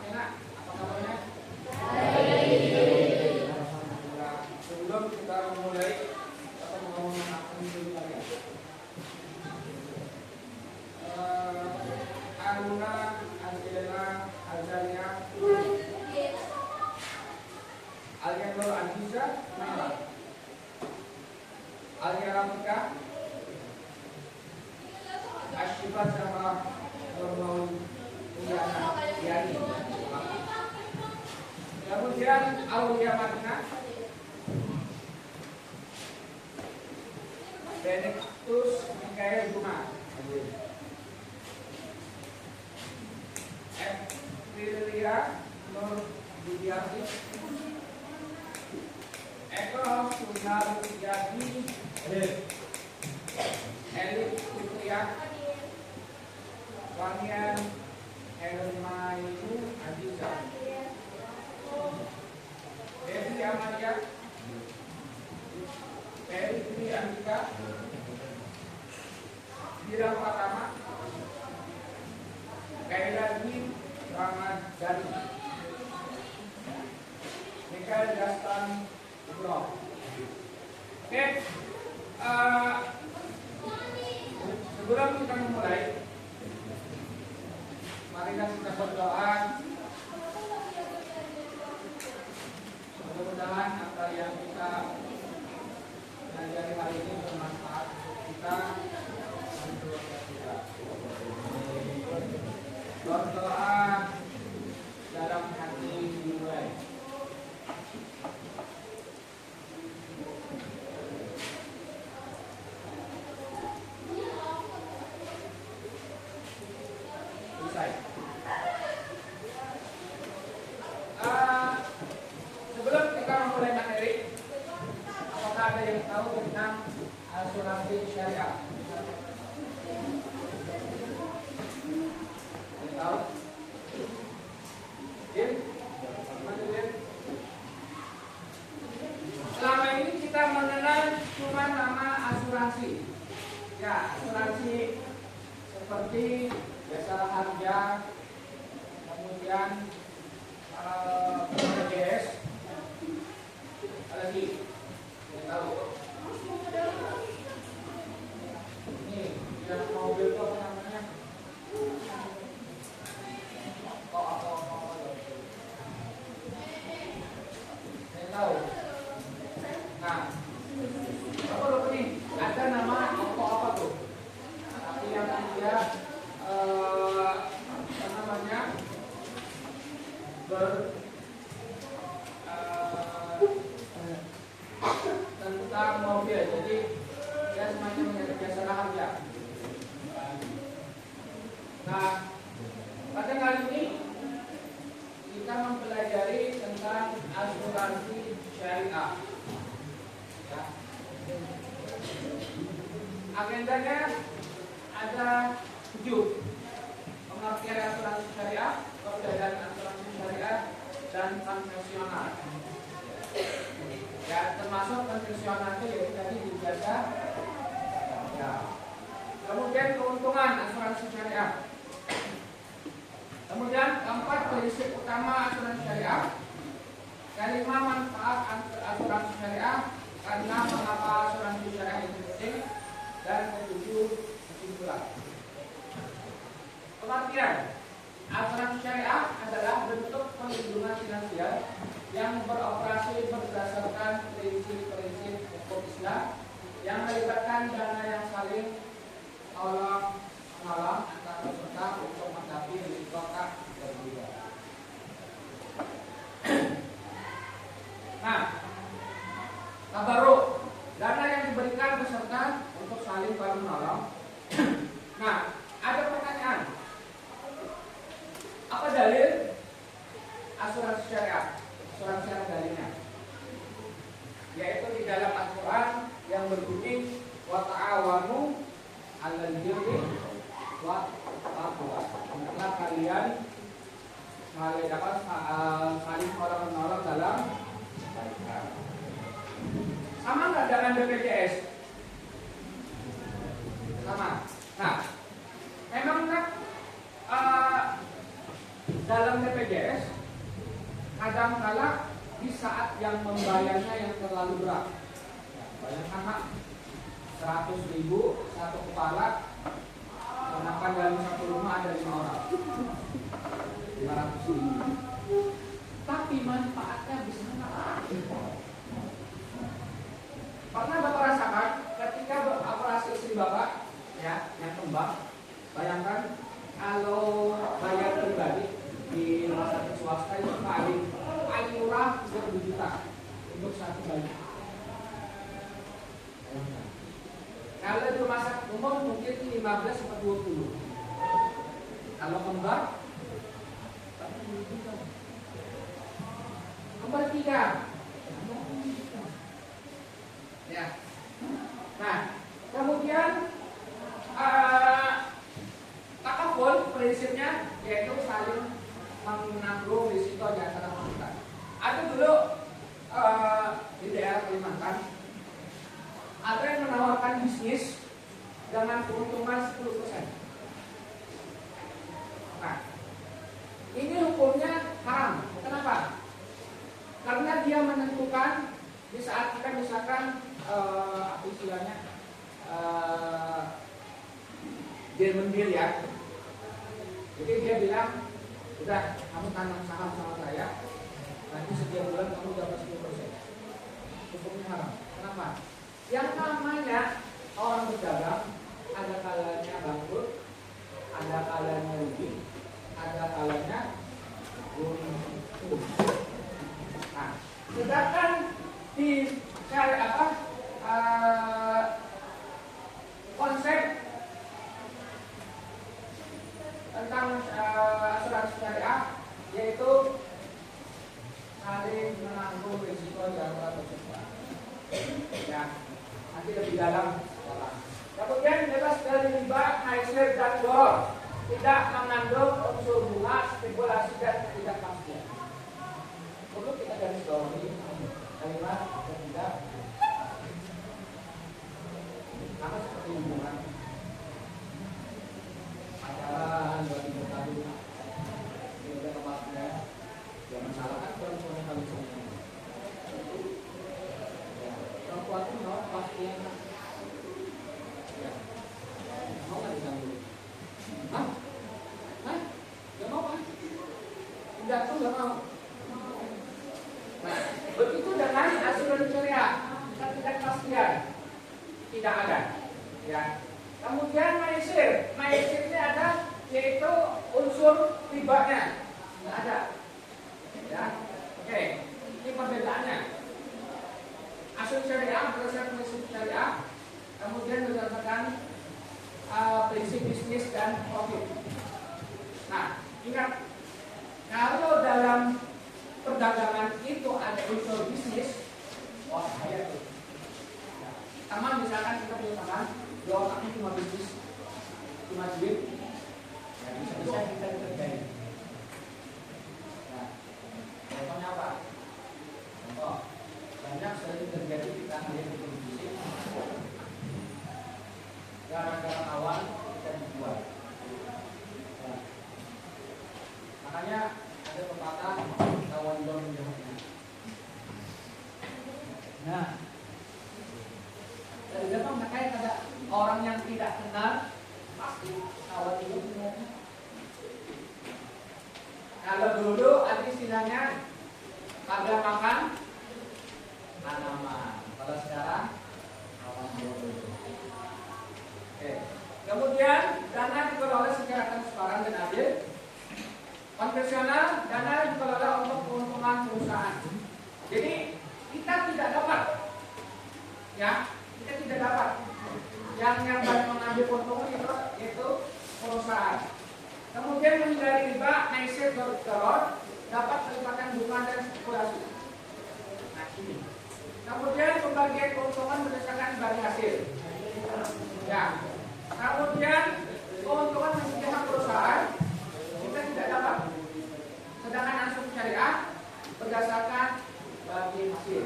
enak. Apa kabarnya? Alhamdulillah. Sebelum kita memulai, kita mau mengenalkan diri kalian. Aruna, Angelina, Azalia, Alianur Anissa, Nara, Alia Ramika, Ashifa sama Nurmaul Uyana Yani. Kemudian Aulia Marina, Benedictus Mikael Guma, Evilia Nur Budiati, Eko Sunar Yadi, Elit Putria, Wanian Elmainu Adiza, Devi Amalia, Peri Dwi Andika, Dira Pratama, Kailani Ramadhani, Mikael Dastan Blok. Oke, sebelum kita memulai, mari kita berdoa. Mudah-mudahan apa yang kita pelajari hari ini bermanfaat untuk kita dan keluarga kita. Berdoa dalam hati dimulai. Sebelum kita memulai materi, apakah ada yang tahu tentang asuransi syariah? Yang tahu? Din? Selama ini kita mengenal cuma nama asuransi. Ya, asuransi seperti jasa harga, kemudian BPJS, ada lagi yang tahu? Ini yang mobil itu apa namanya? Yang tahu? Nah, apa loh ini? Ada nama apa tuh? Tapi yang dia apa namanya? Tentang mobil, jadi dia semacam jasa harga. Nah, pada kali ini kita mempelajari tentang asuransi syariah. Ya. Agendanya ada 7. Pengertian asuransi syariah, perbedaan asuransi syariah dan konvensional. Ya, termasuk konvensional itu yaitu tadi di jasa. Ya. Kemudian keuntungan asuransi syariah. Kemudian keempat, prinsip utama asuransi syariah. Kelima, manfaat asuransi syariah. Karena mengapa asuransi syariah itu penting. Dan ketujuh, kesimpulan. Pengertian asuransi syariah adalah bentuk perlindungan finansial yang beroperasi berdasarkan prinsip-prinsip hukum Islam yang melibatkan dana yang saling tolong-menolong antar peserta untuk menghadapi risiko tak berbeda. Nah, tabarruk, dana yang diberikan peserta untuk saling tolong-menolong. Nah, ada pertanyaan. Apa dalil asuransi syariah? Asuransi yang dalilnya, yaitu di dalam Al-Quran yang berbunyi wa ta'awanu 'alal birri wa taqwa. Hendaklah kalian saling tolong-menolong dalam kebaikan. Sama nggak dengan BPJS? Sama. Nah, memang kan dalam BPJS kadang-kala di saat yang membayarnya yang terlalu berat. Bayangkan Pak, 100.000 satu kepala, sedangkan dalam satu rumah ada 5 orang, 500.000. Tapi manfaatnya bisa nggak? Pernah Bapak rasakan ketika operasi istri Bapak, ya, yang kembang, bayangkan kalau bayar pribadi di rumah sakit swasta itu paling murah 30 juta untuk satu bayi. Kalau di rumah sakit umum mungkin 15 sampai 20. Kalau kembar 40 juta. Kembar 3. Ya. Nah, kemudian takaful prinsipnya yaitu saling menanggung risiko di antara kita. Ada dulu di daerah Kalimantan ada yang menawarkan bisnis dengan keuntungan 10%. Nah, ini hukumnya haram. Kenapa? Karena dia menentukan di saat kita misalkan istilahnya deal ya. Jadi dia bilang, udah kamu tanam saham sama saya, nanti setiap bulan kamu dapat 10%. Hukumnya haram. Kenapa? Yang namanya orang berdagang ada kalanya bangkrut, ada kalanya rugi, ada kalanya untung. Nah, sedangkan di konsep tentang asuransi syariah yaitu saling menanggung risiko di antara peserta. Ya, nanti lebih dalam. Kemudian bebas dari riba, hasil dan gol, tidak mengandung unsur bunga, spekulasi dan ketidakpastian. Perlu kita garis bawahi kalimat ketiga. Sama seperti hubungan pacaran, bagi berkali, ini udah kepala jangan salah kan perempuan yang kali semua. Perempuan itu mau pasti yang mau nggak diganggu? Hah? Hah? Gak mau kan? Tidak tuh gak mau. Nah, begitu dengan asuransi syariah, ketidakpastian tidak ada. Ya. Kemudian maisirnya ada, yaitu unsur ribanya nggak ada. Ya, oke. Ini perbedaannya. Asuransi syariah berdasarkan prinsip syariah, kemudian berdasarkan prinsip bisnis dan profit. Nah, ingat kalau dalam perdagangan itu ada unsur bisnis, wah bahaya tuh. Teman misalkan kita punya teman, dia otaknya cuma bisnis, cuma duit, ya bisa-bisa kita dikerjain. Nah, contohnya apa? Contoh, banyak sering terjadi di tanah yang diproduksi gara-gara awal kita dijual. Nah, makanya ada pepatah kawan dong menjawabnya. Nah, dari depan makanya ada orang yang tidak kenal pasti kawan itu sebenarnya. Kalau dulu ada istilahnya pada makan tanaman. Kalau sekarang kawan bodoh. Oke. Kemudian dana dikelola secara transparan dan adil. Konvensional, dana dikelola untuk keuntungan perusahaan. Jadi kita tidak dapat, ya, kita tidak dapat. Yang banyak mengambil keuntungan itu perusahaan. Kemudian menghindari riba, maisir, gol, dapat melibatkan bunga dan spekulasi. Nah ini. Kemudian pembagian keuntungan berdasarkan bagi hasil. Ya. Kemudian keuntungan menjadi perusahaan kita tidak dapat. Sedangkan asuransi syariah berdasarkan bagi hasil.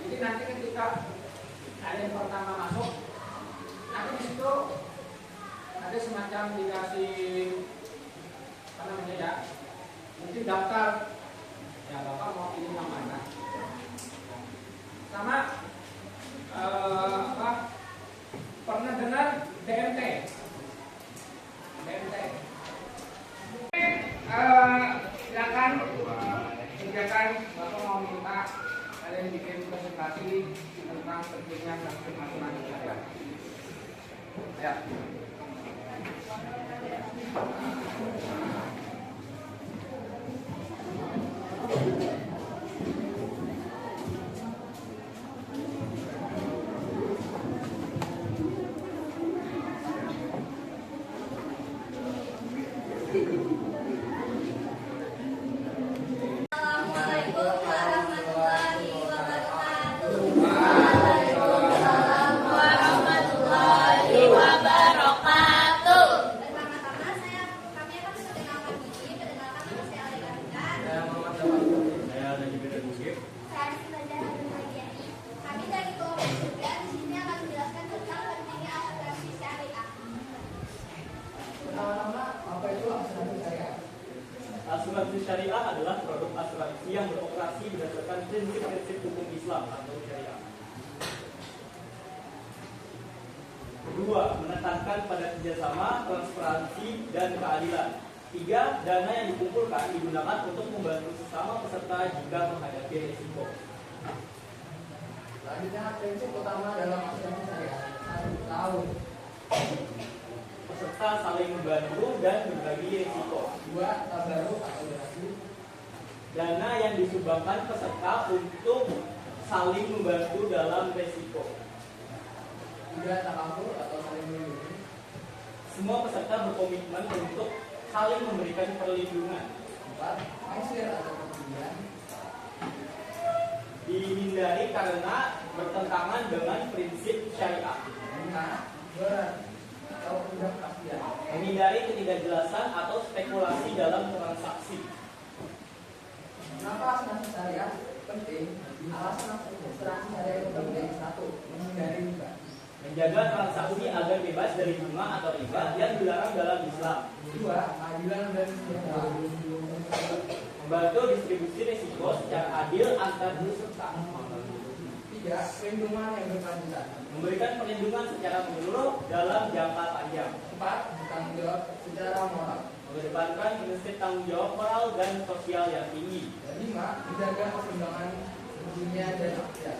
Jadi nanti ketika ada yang pertama masuk, nanti di situ ada semacam dikasih apa namanya ya, daftar. Ya Bapak mau pilih yang mana? Sama pernah dengar DMT? DMT. Silakan kegiatan Bapak mau minta kalian bikin presentasi tentang pentingnya sistem asuransi syariah. Ya. Asuransi syariah adalah produk asuransi yang beroperasi berdasarkan prinsip-prinsip hukum Islam atau syariah. Kedua, menekankan pada kerjasama, transparansi, dan keadilan. Tiga, dana yang dikumpulkan digunakan untuk membantu sesama peserta jika menghadapi risiko. Selanjutnya, prinsip utama dalam asuransi syariah. 1. Tahun. Peserta saling membantu dan berbagi risiko. 2. Tabaruk atau donasi. Dana yang disumbangkan peserta untuk saling membantu dalam risiko. 3. Takaful atau saling melindungi. Semua peserta berkomitmen untuk saling memberikan perlindungan. 4. Maisir atau kemudian. Dihindari karena bertentangan dengan prinsip syariah. 5. Berat atau ketidakpastian. Menghindari ketidakjelasan atau spekulasi dalam transaksi. Kenapa asuransi syariah penting? Alasan asuransi syariah itu penting. 1. Menghindari riba. Menjaga transaksi agar bebas dari bunga atau riba yang dilarang dalam Islam. 2. Keadilan dan kesejahteraan. Membantu distribusi risiko secara adil antar peserta. 3. Perlindungan yang berkelanjutan. Memberikan perlindungan secara menyeluruh dalam jangka panjang. 4. Bertanggung jawab secara moral. Mengedepankan prinsip tanggung jawab moral dan sosial yang tinggi. Dan 5. Menjaga keseimbangan dunia dan akhirat.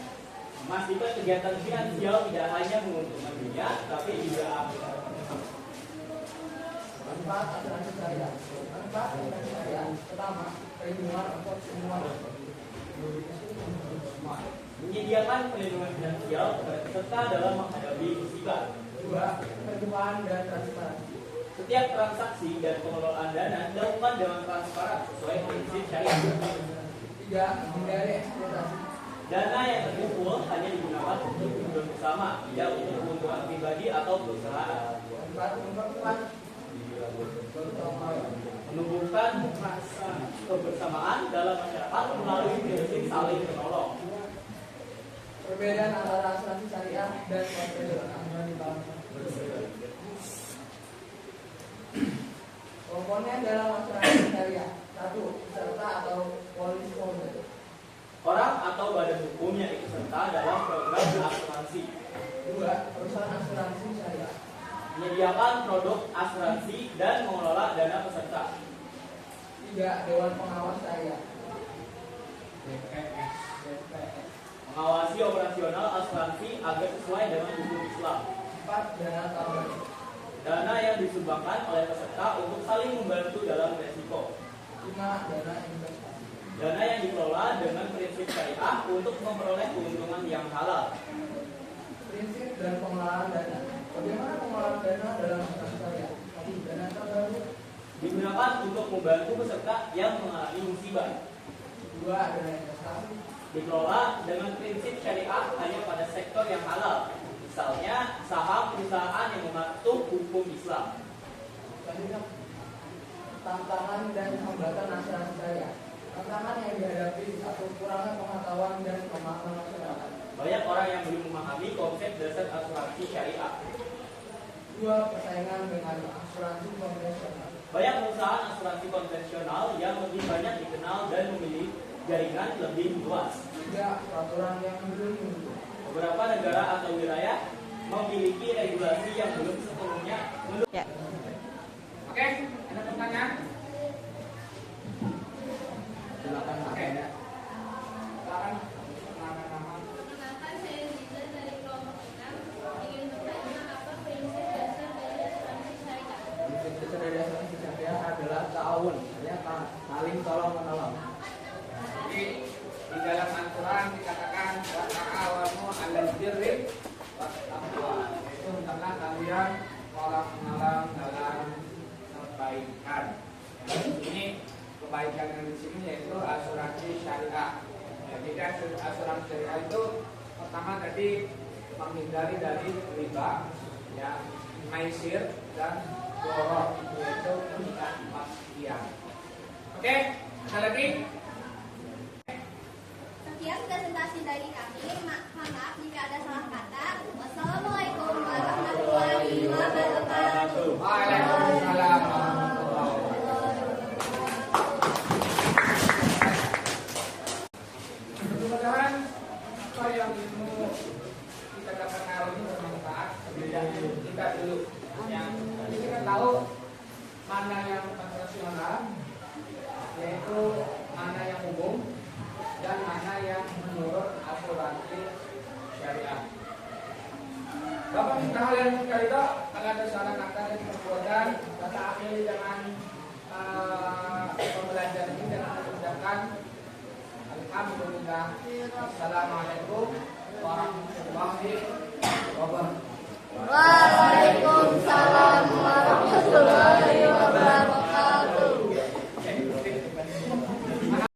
Memastikan kegiatan finansial tidak hanya menguntungkan dunia, tapi juga akhirat. Manfaat asuransi syariah. Manfaat asuransi syariah. Pertama, perlindungan untuk semua. Menyediakan perlindungan finansial kepada peserta dalam menghadapi musibah. 2. Keterbukaan dan transparansi. Setiap transaksi dan pengelolaan dana dilakukan dengan transparan sesuai prinsip syariah. 3. Menghindari eksploitasi. Dana yang terkumpul hanya digunakan untuk tujuan bersama, tidak untuk keuntungan pribadi atau perusahaan. 4. Memperkuat Menumbuhkan rasa kebersamaan dalam masyarakat melalui prinsip saling menolong. perbedaan antara asuransi syariah dan konvensional. Komponen dalam asuransi syariah. 1. Peserta atau polis holder. Orang atau badan hukum yang ikut serta dalam program asuransi. 2. Perusahaan asuransi syariah. Menyediakan produk asuransi dan mengelola dana peserta. 3. Dewan pengawas syariah. Mengawasi operasional asuransi agar sesuai dengan hukum Islam. 4. Dana tabaruk. Dana yang disumbangkan oleh peserta untuk saling membantu dalam resiko. 5. Dana investasi. Dana yang dikelola dengan prinsip syariah untuk memperoleh keuntungan yang halal. Prinsip dan pengelolaan dana. Bagaimana pengelolaan dana dalam asuransi syariah? 1. Dana tabaruk. Digunakan untuk membantu peserta yang mengalami musibah. 2. Dana investasi. Dikelola dengan prinsip syariah hanya pada sektor yang halal. Misalnya saham perusahaan yang mematuhi hukum Islam. Selanjutnya, tantangan dan hambatan asuransi syariah. Tantangan yang dihadapi. 1. Kurangnya pengetahuan dan pemahaman masyarakat. Banyak orang yang belum memahami konsep dasar asuransi syariah. 2. Persaingan dengan asuransi konvensional. Banyak perusahaan asuransi konvensional yang lebih banyak dikenal dan memiliki jaringan lebih luas. Tiga, peraturan yang melindungi. Beberapa negara atau wilayah memiliki regulasi yang belum sepenuhnya Oke, ada pertanyaan? silakan Oke. makanya. Silakan. Nama-nama. Perkenalkan, saya Liza dari kelompok 6. Ingin bertanya apa prinsip dasar dari asuransi syariah? Prinsip dasar dari asuransi syariah adalah ta'awun, artinya saling tolong menolong. Jadi di dalam aturan dikatakan wa ta'awanu 'alal birri wat taqwa. Itu hendaklah kalian tolong menolong dalam kebaikan. Ini kebaikan yang di sini yaitu asuransi syariah. Jadi asuransi syariah itu pertama tadi menghindari dari riba, ya, maisir dan dorong, yaitu ketidakpastian. Oke, ada lagi? Sekian presentasi dari kami. Maaf jika ada salah kata. Wassalamualaikum warahmatullahi wabarakatuh. Waalaikumsalam warahmatullahi wabarakatuh. Mudah-mudahan apa yang ilmu kita dapat hari ini bermanfaat. Kita dulu yang kita tahu mana yang konvensional, yaitu mana yang umum dan mana yang menurut asuransi syariah. Bapak minta hal yang sekali itu, kalau ada salah kata dan perbuatan, kata akhiri dengan pembelajaran ini dengan mengucapkan alhamdulillah. Assalamualaikum warahmatullahi wabarakatuh. Waalaikumsalam warahmatullahi wabarakatuh.